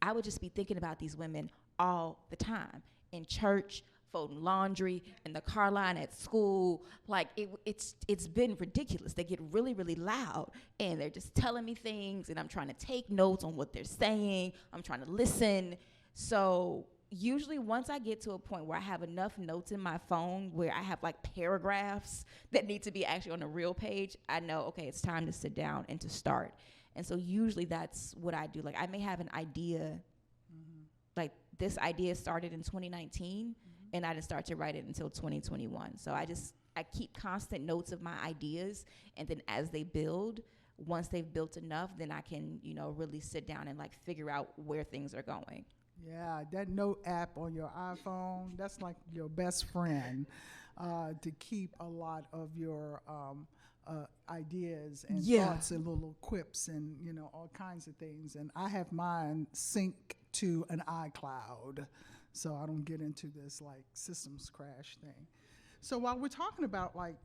I would just be thinking about these women all the time, in church, folding laundry, in the car line at school. Like, it's been ridiculous. They get really, really loud, and they're just telling me things, and I'm trying to take notes on what they're saying. I'm trying to listen. So usually once I get to a point where I have enough notes in my phone where I have like paragraphs that need to be actually on a real page, I know, okay, it's time to sit down and to start. And so usually that's what I do. Like, I may have an idea, like this idea started in 2019, and I didn't start to write it until 2021. So I keep constant notes of my ideas, and then as they build, once they've built enough, then I can, really sit down and like figure out where things are going. Yeah, that note app on your iPhone, that's like your best friend to keep a lot of your ideas and thoughts and little quips and, all kinds of things. And I have mine synced to an iCloud. so I don't get into this like systems crash thing. So while we're talking about like,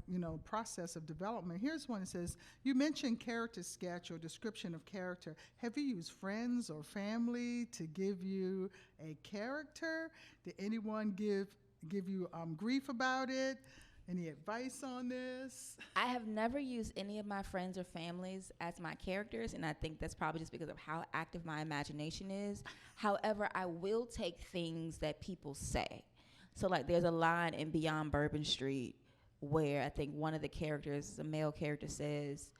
process of development, here's one that says, you mentioned character sketch or description of character. Have you used friends or family to give you a character? Did anyone give you grief about it? Any advice on this? I have never used any of my friends or families as my characters, and I think that's probably just because of how active my imagination is. However, I will take things that people say. So, like, there's a line in Beyond Bourbon Street where I think one of the characters, a male character, says,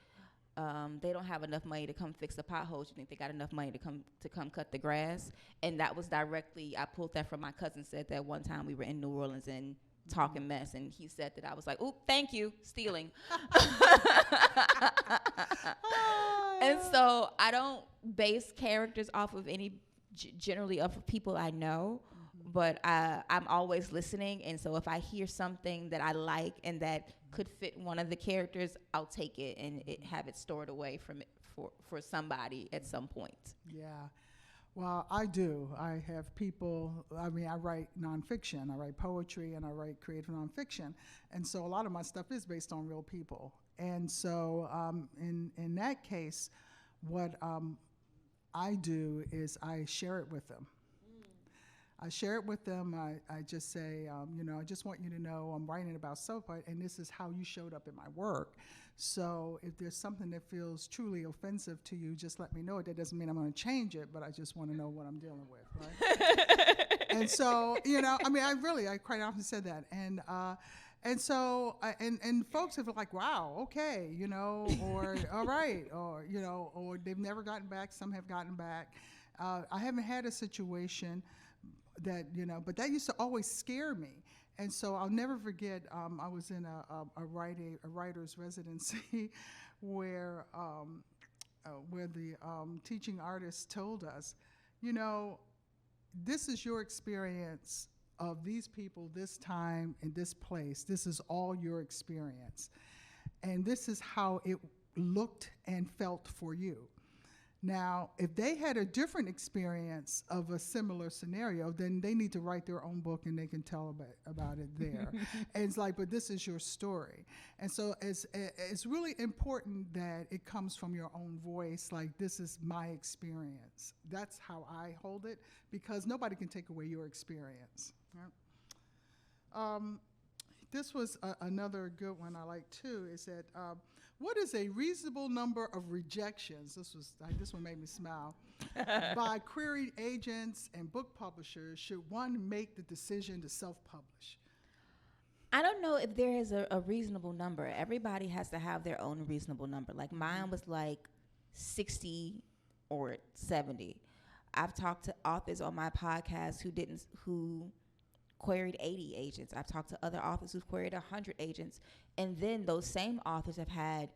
they don't have enough money to come fix the potholes. You think they got enough money to come cut the grass? And that was directly, I pulled that from my cousin, said that one time we were in New Orleans and talking mess, and he said that. I was like, oop, thank you, stealing. And so I don't base characters off of generally of people I know. But I'm always listening, and so if I hear something that I like and that could fit one of the characters, I'll take it and have it stored away for somebody at some point. Yeah. Well, I do. I have people, I write nonfiction, I write poetry, and I write creative nonfiction. And so a lot of my stuff is based on real people. And so in that case, what I do is I share it with them. I share it with them. I just say, I just want you to know I'm writing about so-and-so, and this is how you showed up in my work. So if there's something that feels truly offensive to you, just let me know. That doesn't mean I'm going to change it, but I just want to know what I'm dealing with, right? And so, I quite often said that. And so folks are like, wow, okay, or all right, or they've never gotten back. Some have gotten back. I haven't had a situation that, but that used to always scare me. And so I'll never forget, I was in a writer's residency where the teaching artist told us, this is your experience of these people, this time, in this place. This is all your experience. And this is how it looked and felt for you. Now, if they had a different experience of a similar scenario, then they need to write their own book and they can tell about it there. And it's like, but this is your story. And so it's really important that it comes from your own voice, like this is my experience. That's how I hold it, because nobody can take away your experience. Right? This was another good one I like too, is that what is a reasonable number of rejections? This one made me smile. By queried agents and book publishers, should one make the decision to self-publish? I don't know if there is a reasonable number. Everybody has to have their own reasonable number. Like mine was like 60 or 70. I've talked to authors on my podcast who queried 80 agents. I've talked to other authors who've queried 100 agents. And then those same authors have had,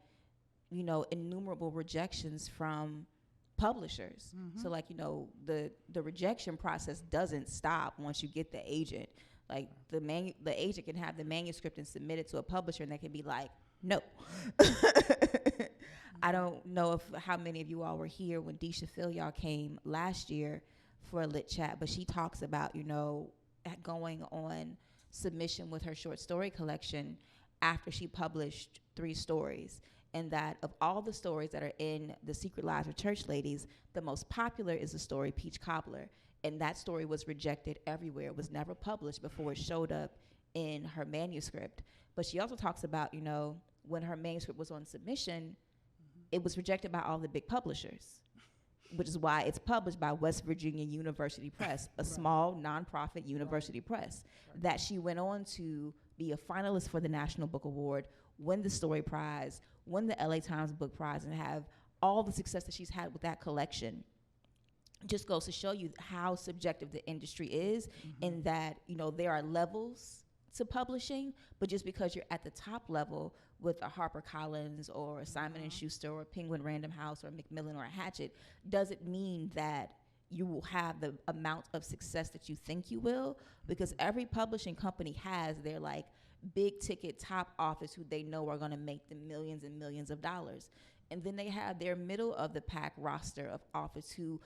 innumerable rejections from publishers. Mm-hmm. So like, the rejection process doesn't stop once you get the agent. Like the agent can have the manuscript and submit it to a publisher, and they can be like, no. I don't know how many of you all were here when Deisha Phil came last year for a lit chat, but she talks about, going on submission with her short story collection after she published 3 stories, and that of all the stories that are in The Secret Lives of Church Ladies, the most popular is the story Peach Cobbler, and that story was rejected everywhere. It was never published before it showed up in her manuscript. But she also talks about, when her manuscript was on submission, it was rejected by all the big publishers, which is why it's published by West Virginia University Press, a small nonprofit university press, that she went on to be a finalist for the National Book Award, win the Story Prize, win the LA Times Book Prize, and have all the success that she's had with that collection. Just goes to show you how subjective the industry is, and that, there are levels to publishing, but just because you're at the top level with a HarperCollins or a Simon & Schuster or a Penguin Random House or a Macmillan or a Hachette doesn't mean that you will have the amount of success that you think you will, because every publishing company has their like big ticket top authors who they know are going to make them millions and millions of dollars. And then they have their middle of the pack roster of authors who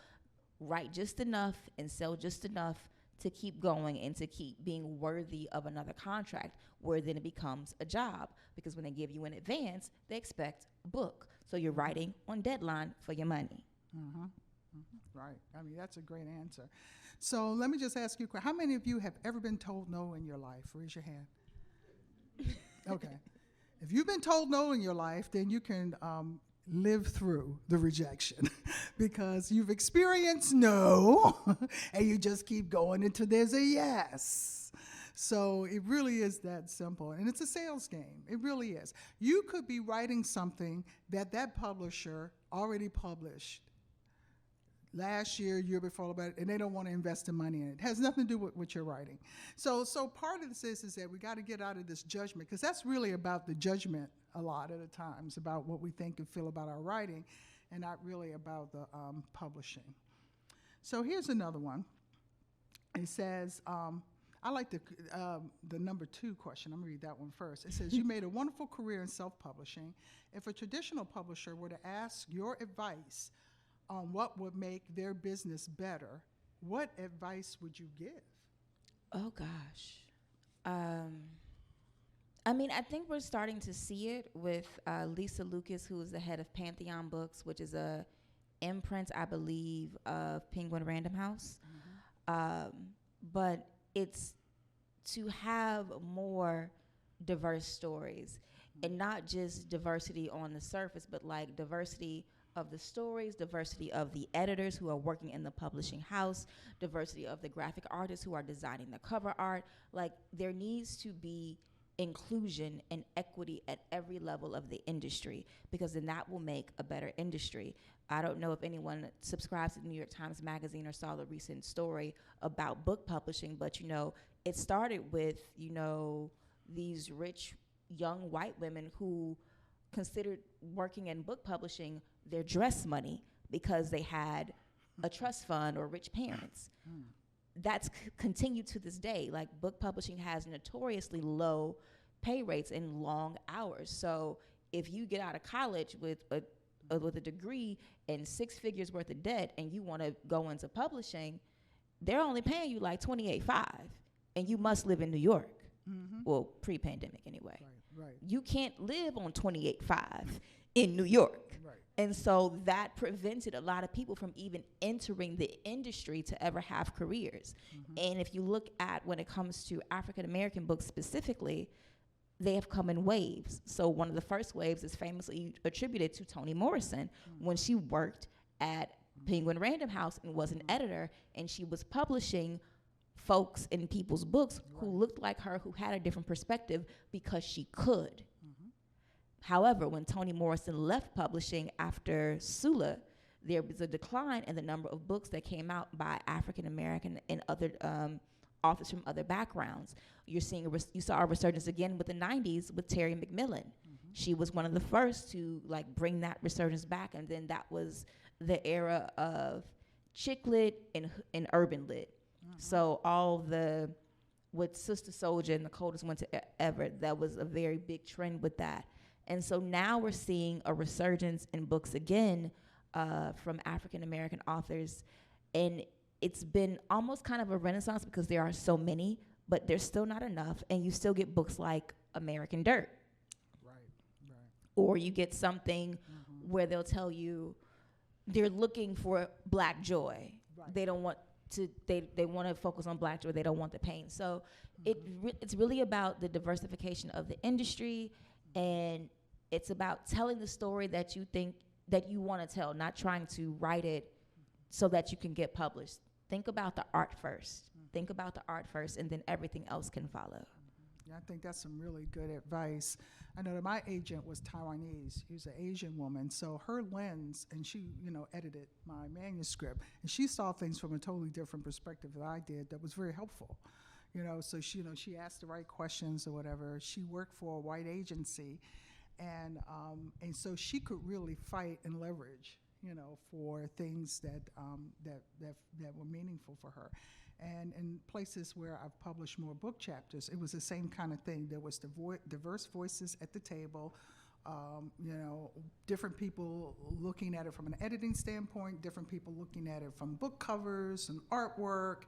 write just enough and sell just enough to keep going and to keep being worthy of another contract, where then it becomes a job. Because when they give you an advance, they expect a book. So you're writing on deadline for your money. Mm-hmm. Mm-hmm. Right. I mean, that's a great answer. So let me just ask you a question. How many of you have ever been told no in your life? Raise your hand. Okay. If you've been told no in your life, then you can live through the rejection because you've experienced no and you just keep going until there's a yes. So it really is that simple. And it's a sales game. It really is. You could be writing something that publisher already published last year, year before, and they don't want to invest the money in it. It has nothing to do with what you're writing. So part of this is that we got to get out of this judgment, because that's really about the judgment a lot of the times, about what we think and feel about our writing, and not really about the publishing. So here's another one. It says, I like the number 2 question. I'm going to read that one first. It says, you made a wonderful career in self-publishing. If a traditional publisher were to ask your advice on what would make their business better, what advice would you give? Oh, gosh. I mean, I think we're starting to see it with Lisa Lucas, who is the head of Pantheon Books, which is a imprint, I believe, of Penguin Random House. Mm-hmm. But it's to have more diverse stories, mm-hmm. and not just diversity on the surface, but like diversity of the stories, diversity of the editors who are working in the publishing house, diversity of the graphic artists who are designing the cover art. Like, there needs to be inclusion and equity at every level of the industry, because then that will make a better industry. I don't know if anyone subscribes to the New York Times Magazine or saw the recent story about book publishing, but, it started with, these rich young white women who considered working in book publishing their dress money because they had a trust fund or rich parents. That's continued to this day. Like, book publishing has notoriously low pay rates and long hours. So if you get out of college with a degree and 6 figures worth of debt and you want to go into publishing, they're only paying you like $28,500, and you must live in New York. Mm-hmm. Well, pre-pandemic anyway. Right. You can't live on $28,500 in New York. Right. And so that prevented a lot of people from even entering the industry to ever have careers. Mm-hmm. And if you look at when it comes to African American books specifically, they have come in waves. So one of the first waves is famously attributed to Toni Morrison, mm-hmm. when she worked at Penguin Random House and was an editor, and she was publishing folks in people's books who looked like her, who had a different perspective because she could. Mm-hmm. However, when Toni Morrison left publishing after Sula, there was a decline in the number of books that came out by African American and other authors from other backgrounds. You saw a resurgence again with the 90s with Terry McMillan. Mm-hmm. She was one of the first to bring that resurgence back, and then that was the era of chick lit and urban lit. Mm-hmm. So all with Sister Soldier and The Coldest Winter Ever, that was a very big trend with that. And so now we're seeing a resurgence in books again from African American authors, and it's been almost kind of a renaissance because there are so many, but there's still not enough, and you still get books like American Dirt. Right. Or you get something, mm-hmm. where they'll tell you they're looking for Black joy. Right. They don't want to, they want to focus on Black joy. They don't want the pain. So mm-hmm. It's really about the diversification of the industry, and it's about telling the story that you think that you want to tell, not trying to write it so that you can get published. Think about the art first. Mm-hmm. Think about the art first, and then everything else can follow. Mm-hmm. Yeah, I think that's some really good advice. I know that my agent was Taiwanese. She was an Asian woman, so her lens, and she, edited my manuscript, and she saw things from a totally different perspective that I did. That was very helpful. So she asked the right questions or whatever. She worked for a white agency, and so she could really fight and leverage, for things that were meaningful for her. And in places where I've published more book chapters, it was the same kind of thing. There was diverse voices at the table, different people looking at it from an editing standpoint, different people looking at it from book covers and artwork,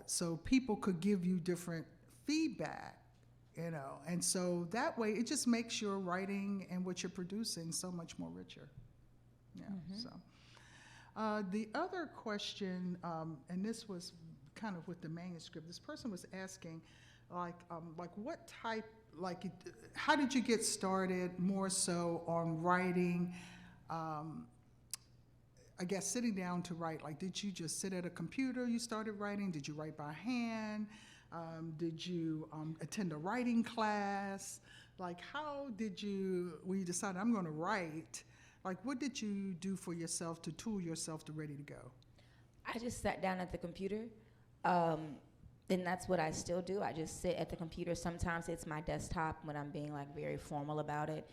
so people could give you different feedback, you know, and so that way it just makes your writing and what you're producing so much more richer. Yeah. So the other question, and this was kind of with the manuscript. This person was asking, like what type, how did you get started more so on writing? I guess sitting down to write, like, did you just sit at a computer, you started writing? Did you write by hand? Did you attend a writing class? Like, how did you, when you decided I'm going to write, like, what did you do for yourself to tool yourself to ready to go? I just sat down at the computer, and that's what I still do. I just sit at the computer. Sometimes it's my desktop when I'm being like very formal about it.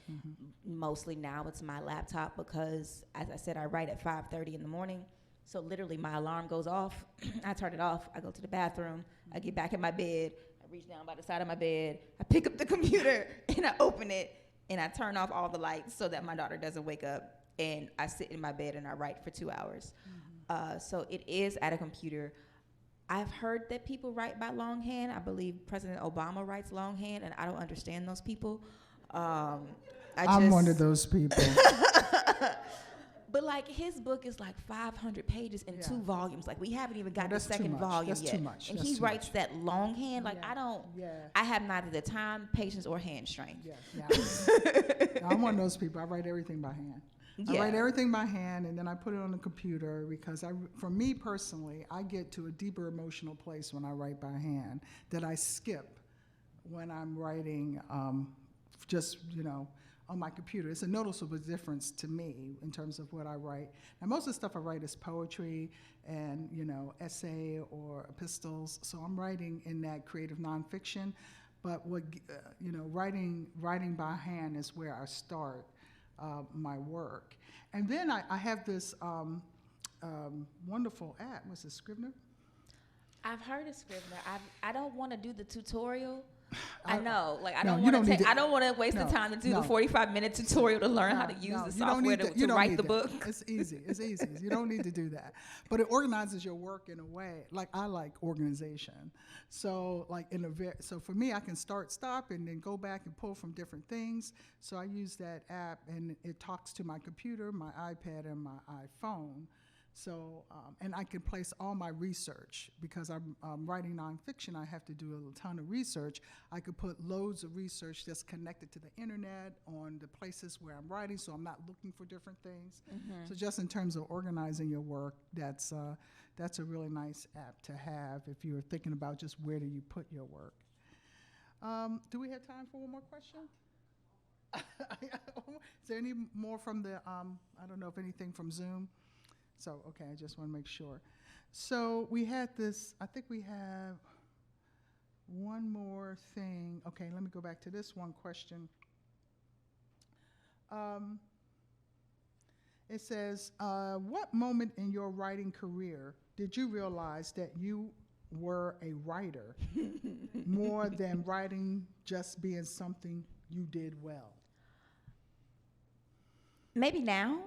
Mostly now it's my laptop because, as I said, I write at 5:30 in the morning. So literally my alarm goes off, I turn it off, I go to the bathroom, I get back in my bed, I reach down by the side of my bed, I pick up the computer and I open it and I turn off all the lights so that my daughter doesn't wake up, and I sit in my bed and I write for 2 hours. So it is at a computer. I've heard that people write by longhand. I believe President Obama writes longhand, and I don't understand those people. I'm one of those people. But like his book is like 500 pages in 2 volumes. Like we haven't even got the second volume that's yet. Too much. And that's he too writes much. that longhand. Like I have neither the time, patience, or hand strength. I'm one of those people. I write everything by hand. I write everything by hand, and then I put it on the computer because, for me personally, I get to a deeper emotional place when I write by hand that I skip when I'm writing just, on my computer. It's a noticeable difference to me in terms of what I write. Now, most of the stuff I write is poetry and, essay or epistles, so I'm writing in that creative nonfiction. But writing by hand is where I start my work. And then I have this wonderful app. What's it, Scrivener? I've heard of Scrivener. I don't want to do the tutorial. I know, like I don't want to waste the time to do the 45-minute tutorial to learn how to use the software to write the book. It's easy. You don't need to do that. But it organizes your work in a way. Like I like organization. So so for me, I can stop, and then go back and pull from different things. So I use that app, and it talks to my computer, my iPad, and my iPhone. So, and I can place all my research because I'm writing nonfiction. I have to do a ton of research. I could put loads of research that's connected to the internet on the places where I'm writing, so I'm not looking for different things. So just in terms of organizing your work, that's a really nice app to have if you're thinking about just where do you put your work. Do we have time for one more question? Is there any more from the, I don't know if anything from Zoom? So, okay, I just want to make sure. So we had this, I think we have one more thing. Okay, let me go back to this one question. It says, what moment in your writing career did you realize that you were a writer more than writing just being something you did well? Maybe now.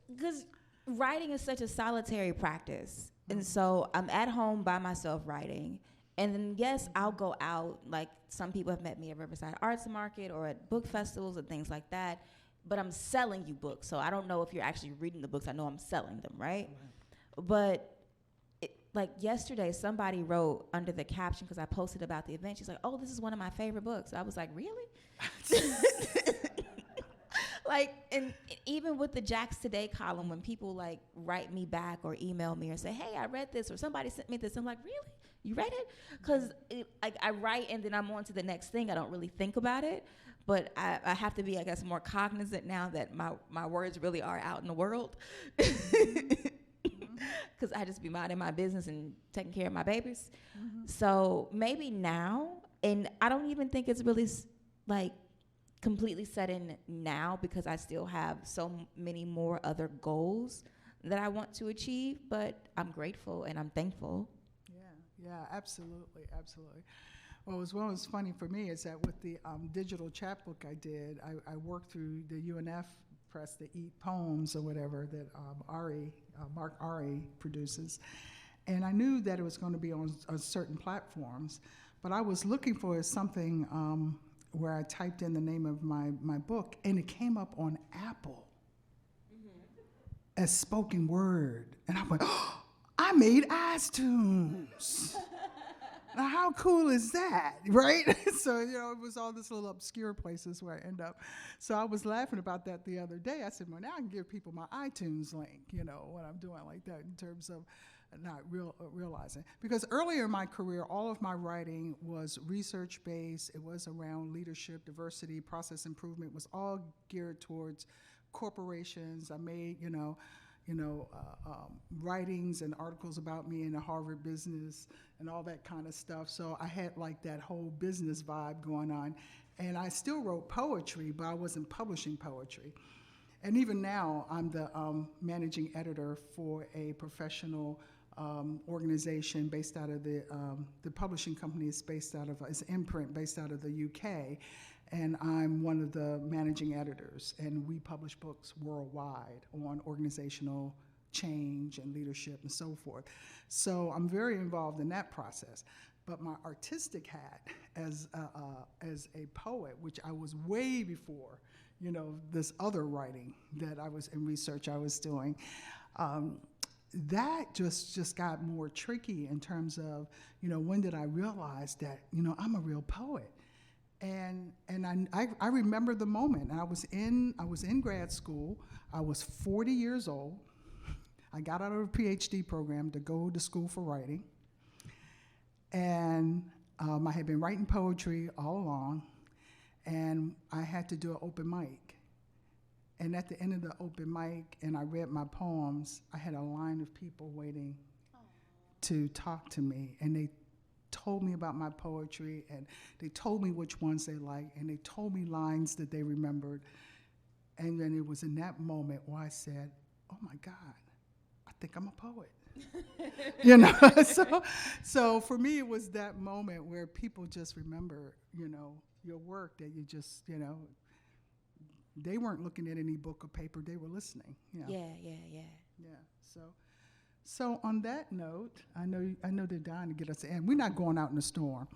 Because writing is such a solitary practice. And so I'm at home by myself writing. And then, yes, I'll go out. Like some people have met me at Riverside Arts Market or at book festivals and things like that. But I'm selling you books. So I don't know if you're actually reading the books. I know I'm selling them, right? But like yesterday, somebody wrote under the caption, because I posted about the event, she's like, oh, this is one of my favorite books. I was like, really? Like, and even with the JAX Today column, when people like write me back or email me or say, hey, I read this, or somebody sent me this, I'm like, really? You read it? Because like I write and then I'm on to the next thing. I don't really think about it. But I have to be, I guess, more cognizant now that my words really are out in the world. Because I just be minding my business and taking care of my babies. So maybe now, and I don't even think it's really like completely set in now, because I still have so many more other goals that I want to achieve, but I'm grateful and I'm thankful. Yeah, absolutely. Well, what was funny for me is that with the digital chapbook I did, I worked through the UNF Press, the Eat Poems or whatever that Mark Ari produces. And I knew that it was going to be on certain platforms, but I was looking for something where I typed in the name of my book, and it came up on Apple as spoken word. And I went, oh, I made iTunes. Now, how cool is that, right? So, it was all this little obscure places where I end up. So I was laughing about that the other day. I said, well, now I can give people my iTunes link, when I'm doing like that in terms of not realizing. Because earlier in my career, all of my writing was research-based. It was around leadership, diversity, process improvement. It was all geared towards corporations. I made, writings and articles about me in the Harvard business and all that kind of stuff. So I had like that whole business vibe going on. And I still wrote poetry, but I wasn't publishing poetry. And even now, I'm the managing editor for a professional organization based out of the publishing company is based out of, is Imprint based out of the UK. And I'm one of the managing editors, and we publish books worldwide on organizational change and leadership and so forth. So I'm very involved in that process. But my artistic hat as a poet, which I was way before, this other writing that I was in research I was doing, that just got more tricky in terms of, when did I realize that, I'm a real poet. And I remember the moment. I was in grad school. I was 40 years old. I got out of a PhD program to go to school for writing. And I had been writing poetry all along, and I had to do an open mic. And at the end of the open mic, and I read my poems, I had a line of people waiting to talk to me, and they told me about my poetry, and they told me which ones they liked, and they told me lines that they remembered. And then it was in that moment where I said, oh my God, I think I'm a poet. So for me, it was that moment where people just remember, your work, that you just, they weren't looking at any book or paper, they were listening. Yeah. So on that note, I know they're dying to get us in. We're not going out in the storm.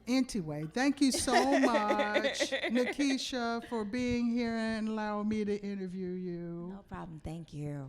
Anyway, thank you so much, Nikesha, for being here and allowing me to interview you. No problem. Thank you.